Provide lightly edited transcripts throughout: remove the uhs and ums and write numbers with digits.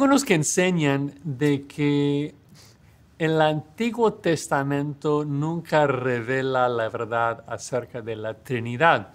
algunos que enseñan de que el Antiguo Testamento nunca revela la verdad acerca de la Trinidad,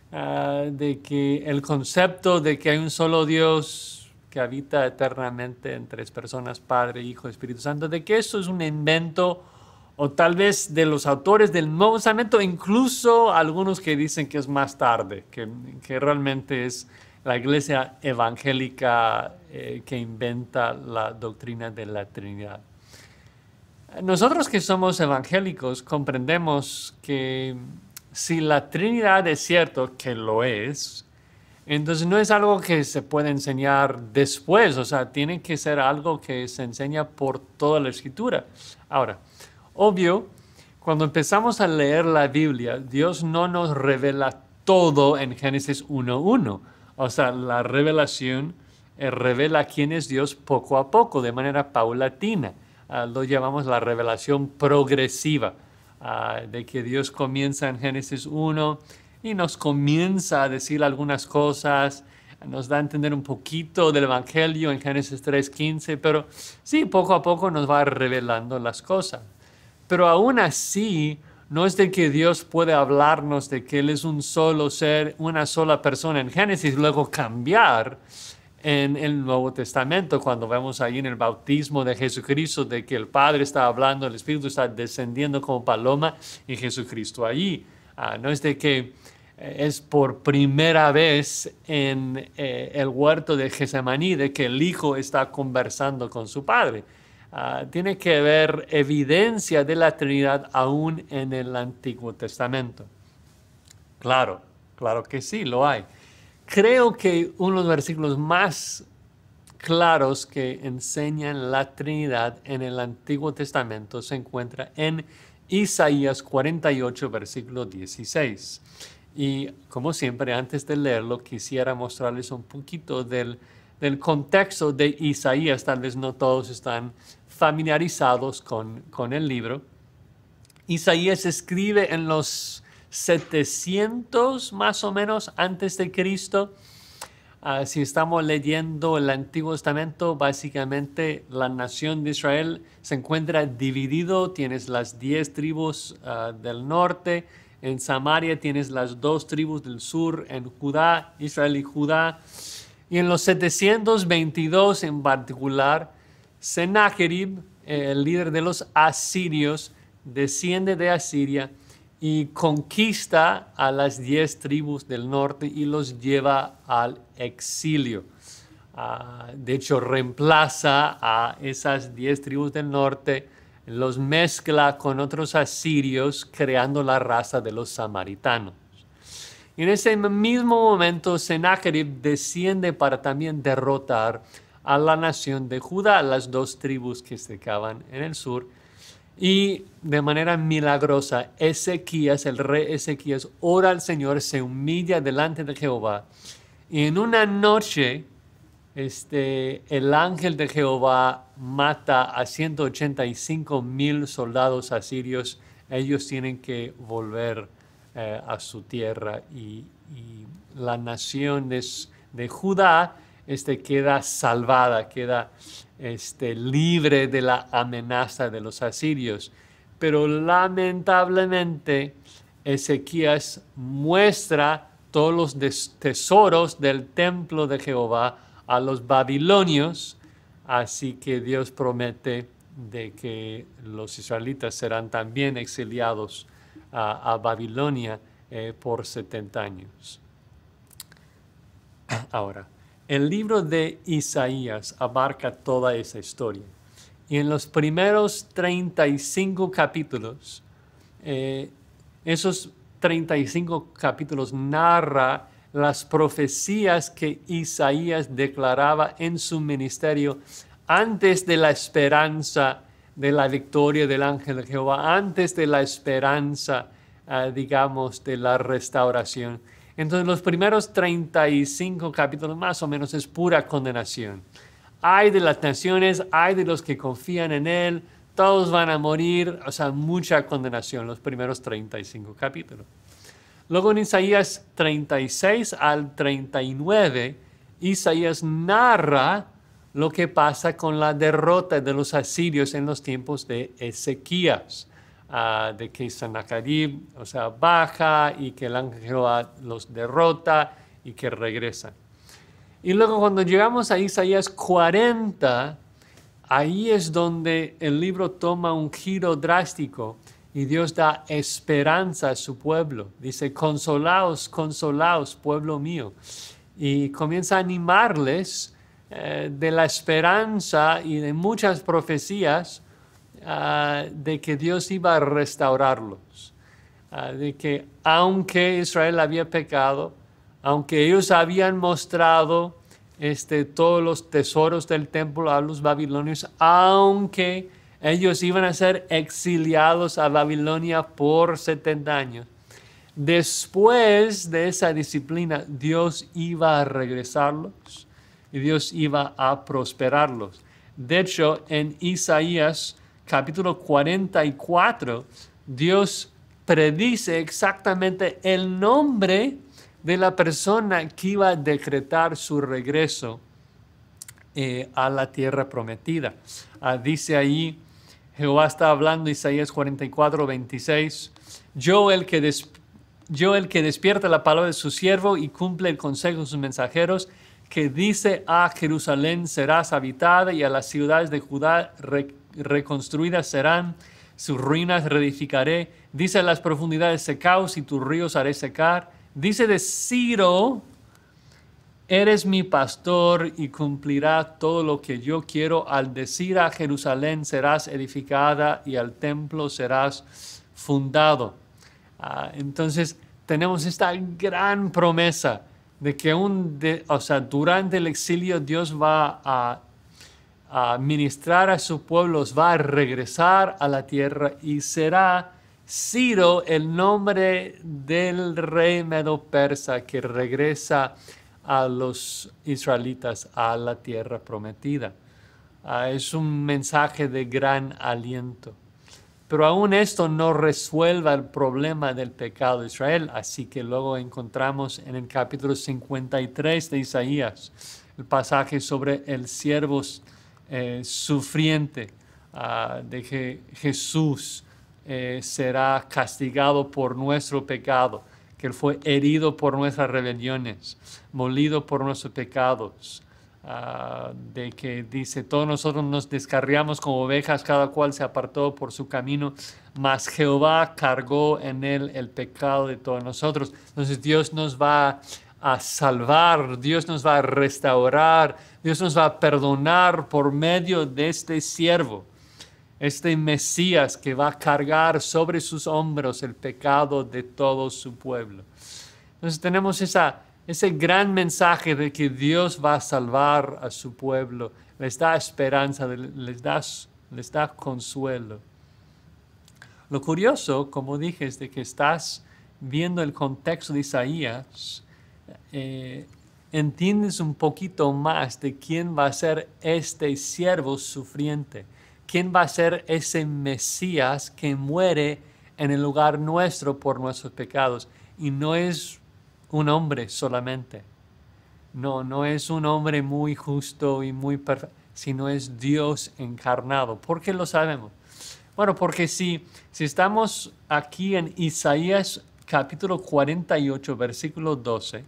de que el concepto de que hay un solo Dios que habita eternamente en tres personas, Padre, Hijo, Espíritu Santo, de que eso es un invento o tal vez de los autores del Nuevo Testamento, incluso algunos que dicen que es más tarde, que realmente es la iglesia evangélica que inventa la doctrina de la Trinidad. Nosotros que somos evangélicos comprendemos que si la Trinidad es cierto, que lo es, entonces no es algo que se puede enseñar después, o sea, tiene que ser algo que se enseña por toda la Escritura. Ahora, obvio, cuando empezamos a leer la Biblia, Dios no nos revela todo en Génesis 1:1. O sea, la revelación revela quién es Dios poco a poco, de manera paulatina. Lo llamamos la revelación progresiva, de que Dios comienza en Génesis 1 y nos comienza a decir algunas cosas, nos da a entender un poquito del Evangelio en Génesis 3:15, pero sí, poco a poco nos va revelando las cosas. Pero aún así, no es de que Dios puede hablarnos de que Él es un solo ser, una sola persona en Génesis, luego cambiar en el Nuevo Testamento, cuando vemos ahí en el bautismo de Jesucristo, de que el Padre está hablando, el Espíritu está descendiendo como paloma y Jesucristo allí. No es de que es por primera vez en el huerto de Getsemaní de que el Hijo está conversando con su Padre. Tiene que haber evidencia de la Trinidad aún en el Antiguo Testamento. Claro, claro que sí, lo hay. Creo que uno de los versículos más claros que enseñan la Trinidad en el Antiguo Testamento se encuentra en Isaías 48, versículo 16. Y como siempre, antes de leerlo, quisiera mostrarles un poquito del contexto de Isaías. Tal vez no todos están familiarizados con el libro. Isaías escribe en los 700 más o menos antes de Cristo. Si estamos leyendo el Antiguo Testamento, básicamente la nación de Israel se encuentra dividido. Tienes las 10 tribus del norte. En Samaria tienes las 2 tribus del sur, en Judá, Israel y Judá. Y en los 722 en particular, Sennacherib, el líder de los asirios, desciende de Asiria y conquista a las 10 tribus del norte y los lleva al exilio. De hecho, reemplaza a esas 10 tribus del norte, los mezcla con otros asirios, creando la raza de los samaritanos. Y en ese mismo momento, Sennacherib desciende para también derrotar a la nación de Judá, las 2 tribus que se quedaban en el sur. Y de manera milagrosa, Ezequías, el rey Ezequías, ora al Señor, se humilla delante de Jehová. Y en una noche, el ángel de Jehová mata a 185,000 soldados asirios. Ellos tienen que volver a su tierra y la nación de Judá queda salvada, queda libre de la amenaza de los asirios. Pero lamentablemente Ezequías muestra todos los tesoros del templo de Jehová a los babilonios, así que Dios promete de que los israelitas serán también exiliados a Babilonia por 70 años. Ahora, el libro de Isaías abarca toda esa historia. Y en los primeros 35 capítulos, esos 35 capítulos narra las profecías que Isaías declaraba en su ministerio antes de la esperanza de la victoria del ángel de Jehová, antes de la esperanza, digamos, de la restauración. Entonces los primeros 35 capítulos más o menos es pura condenación. Ay de las naciones, ay de los que confían en Él, todos van a morir, o sea, mucha condenación los primeros 35 capítulos. Luego en Isaías 36 al 39, Isaías narra lo que pasa con la derrota de los asirios en los tiempos de Ezequías, de que Sennacherib, baja y que el ángel de Jehová los derrota y que regresan. Y luego cuando llegamos a Isaías 40, ahí es donde el libro toma un giro drástico y Dios da esperanza a su pueblo. Dice, consolaos, consolaos, pueblo mío. Y comienza a animarles de la esperanza y de muchas profecías de que Dios iba a restaurarlos. De que aunque Israel había pecado, aunque ellos habían mostrado todos los tesoros del templo a los babilonios, aunque ellos iban a ser exiliados a Babilonia por 70 años, después de esa disciplina, Dios iba a regresarlos y Dios iba a prosperarlos. De hecho, en Isaías capítulo 44, Dios predice exactamente el nombre de la persona que iba a decretar su regreso a la tierra prometida. Dice ahí, Jehová está hablando, Isaías 44, 26, yo el que despierta la palabra de su siervo y cumple el consejo de sus mensajeros, que dice a Jerusalén serás habitada y a las ciudades de Judá reconstruidas serán, sus ruinas reedificaré, dice a las profundidades secaos y tus ríos haré secar, dice de Ciro, eres mi pastor y cumplirá todo lo que yo quiero, al decir a Jerusalén serás edificada y al templo serás fundado. Entonces tenemos esta gran promesa de que durante el exilio Dios va a ministrar a su pueblo, va a regresar a la tierra y será Ciro el nombre del rey medo-persa que regresa a los israelitas a la tierra prometida. Es un mensaje de gran aliento. Pero aún esto no resuelve el problema del pecado de Israel, así que luego encontramos en el capítulo 53 de Isaías el pasaje sobre el siervo sufriente, de que Jesús será castigado por nuestro pecado, que Él fue herido por nuestras rebeliones, molido por nuestros pecados, de que dice, todos nosotros nos descarriamos como ovejas, cada cual se apartó por su camino, mas Jehová cargó en Él el pecado de todos nosotros. Entonces Dios nos va a salvar, Dios nos va a restaurar, Dios nos va a perdonar por medio de este siervo, este Mesías que va a cargar sobre sus hombros el pecado de todo su pueblo. Entonces tenemos ese gran mensaje de que Dios va a salvar a su pueblo, les da esperanza, les da consuelo. Lo curioso, como dije, es de que estás viendo el contexto de Isaías, entiendes un poquito más de quién va a ser este siervo sufriente, quién va a ser ese Mesías que muere en el lugar nuestro por nuestros pecados. Y no es un hombre solamente, no es un hombre muy justo y muy perfecto, sino es Dios encarnado. ¿Por qué lo sabemos? Bueno, porque si estamos aquí en Isaías capítulo 48, versículo 12,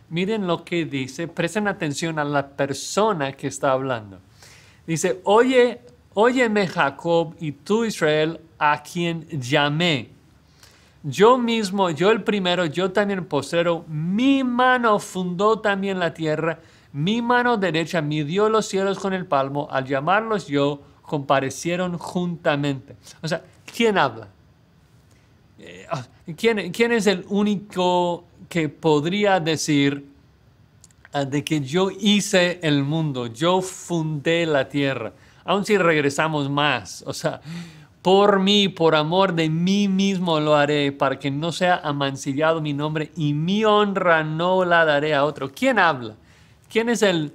miren lo que dice, presten atención a la persona que está hablando. Dice, óyeme Jacob y tú Israel, a quien llamé. Yo mismo, yo el primero, yo también el postrero, mi mano fundó también la tierra, mi mano derecha midió los cielos con el palmo, al llamarlos yo, comparecieron juntamente. O sea, ¿quién habla? ¿Quién es el único que podría decir de que yo hice el mundo, yo fundé la tierra? Aun si regresamos más, por mí, por amor de mí mismo lo haré, para que no sea amancillado mi nombre y mi honra no la daré a otro. ¿Quién habla? ¿Quién es el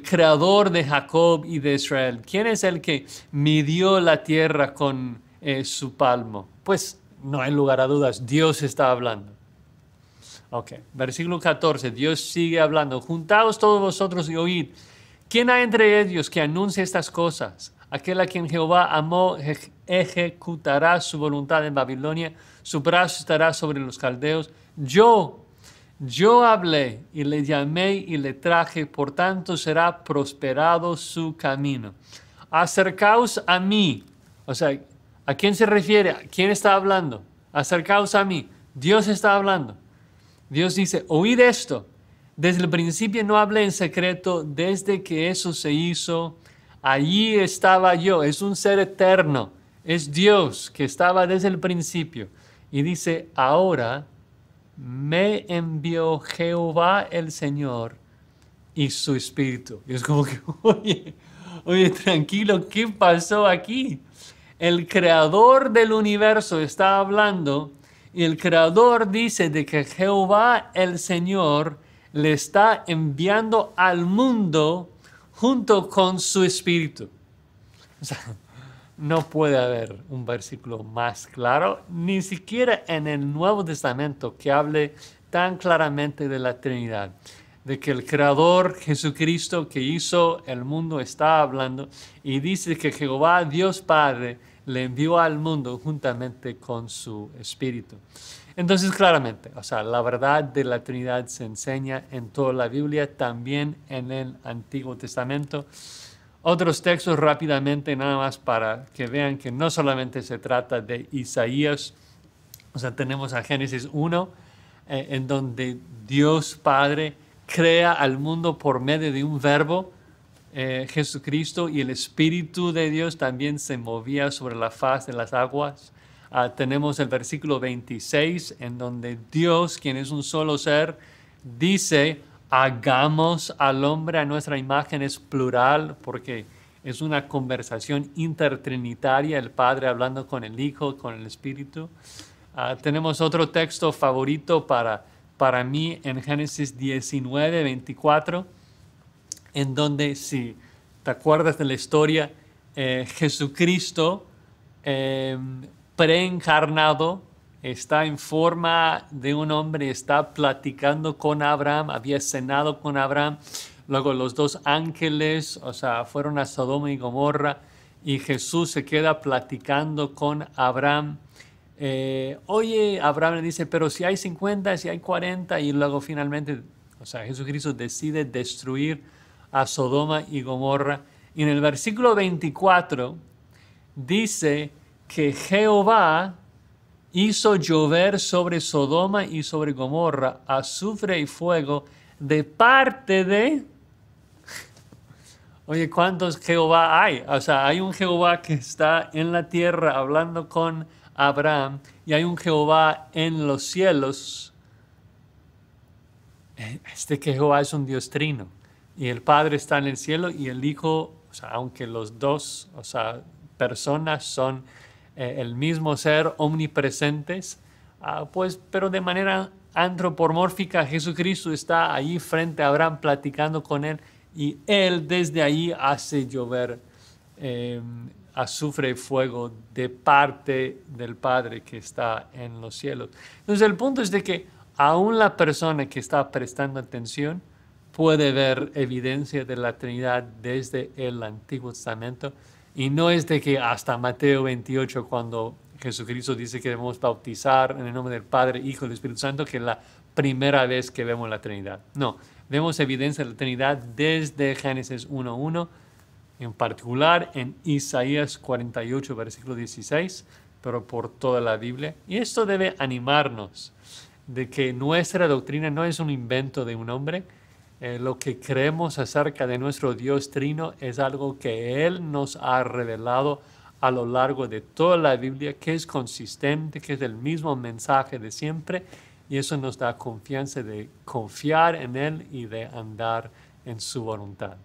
creador de Jacob y de Israel? ¿Quién es el que midió la tierra con su palmo? Pues no hay lugar a dudas, Dios está hablando. Ok, versículo 14, Dios sigue hablando. Juntaos todos vosotros y oíd. ¿Quién hay entre ellos que anuncie estas cosas? Aquel a quien Jehová amó ejecutará su voluntad en Babilonia, su brazo estará sobre los caldeos. Yo hablé y le llamé y le traje, por tanto será prosperado su camino. Acercaos a mí. O sea, ¿a quién se refiere? ¿Quién está hablando? Acercaos a mí. Dios está hablando. Dios dice, oíd esto. Desde el principio no hablé en secreto, desde que eso se hizo, allí estaba yo. Es un ser eterno, es Dios que estaba desde el principio. Y dice, ahora me envió Jehová el Señor y su Espíritu. Y es como que, oye, tranquilo, ¿qué pasó aquí? El creador del universo está hablando y el creador dice de que Jehová el Señor le está enviando al mundo junto con su Espíritu. O sea, no puede haber un versículo más claro, ni siquiera en el Nuevo Testamento, que hable tan claramente de la Trinidad, de que el Creador Jesucristo que hizo el mundo está hablando y dice que Jehová Dios Padre le envió al mundo juntamente con su Espíritu. Entonces, claramente, o sea, la verdad de la Trinidad se enseña en toda la Biblia, también en el Antiguo Testamento. Otros textos rápidamente, nada más para que vean que no solamente se trata de Isaías, o sea, tenemos a Génesis 1, en donde Dios Padre crea al mundo por medio de un verbo, Jesucristo, y el Espíritu de Dios también se movía sobre la faz de las aguas. Tenemos el versículo 26, en donde Dios, quien es un solo ser, dice, hagamos al hombre a nuestra imagen. Es plural porque es una conversación intertrinitaria, el Padre hablando con el Hijo, con el Espíritu. Tenemos otro texto favorito para mí en Génesis 19, 24, en donde, si te acuerdas de la historia, Jesucristo preencarnado está en forma de un hombre, está platicando con Abraham, había cenado con Abraham. Luego los dos ángeles, o sea, fueron a Sodoma y Gomorra y Jesús se queda platicando con Abraham. Oye, Abraham le dice, pero si hay 50, si hay 40, y luego finalmente, o sea, Jesucristo decide destruir a Sodoma y Gomorra. Y en el versículo 24 dice que Jehová hizo llover sobre Sodoma y sobre Gomorra azufre y fuego de parte de... Oye, ¿cuántos Jehová hay? O sea, hay un Jehová que está en la tierra hablando con Abraham y hay un Jehová en los cielos. Este Jehová es un Dios trino y el Padre está en el cielo y el Hijo, o sea, aunque los dos, o sea, personas son el mismo ser, omnipresentes, pues, pero de manera antropomórfica. Jesucristo está allí frente a Abraham platicando con él y él desde ahí hace llover azufre y fuego de parte del Padre que está en los cielos. Entonces el punto es de que aún la persona que está prestando atención puede ver evidencia de la Trinidad desde el Antiguo Testamento. Y no es de que hasta Mateo 28, cuando Jesucristo dice que debemos bautizar en el nombre del Padre, Hijo y del Espíritu Santo, que es la primera vez que vemos la Trinidad. No, vemos evidencia de la Trinidad desde Génesis 1:1, en particular en Isaías 48, versículo 16, pero por toda la Biblia. Y esto debe animarnos de que nuestra doctrina no es un invento de un hombre. Lo que creemos acerca de nuestro Dios Trino es algo que Él nos ha revelado a lo largo de toda la Biblia, que es consistente, que es el mismo mensaje de siempre, y eso nos da confianza de confiar en Él y de andar en su voluntad.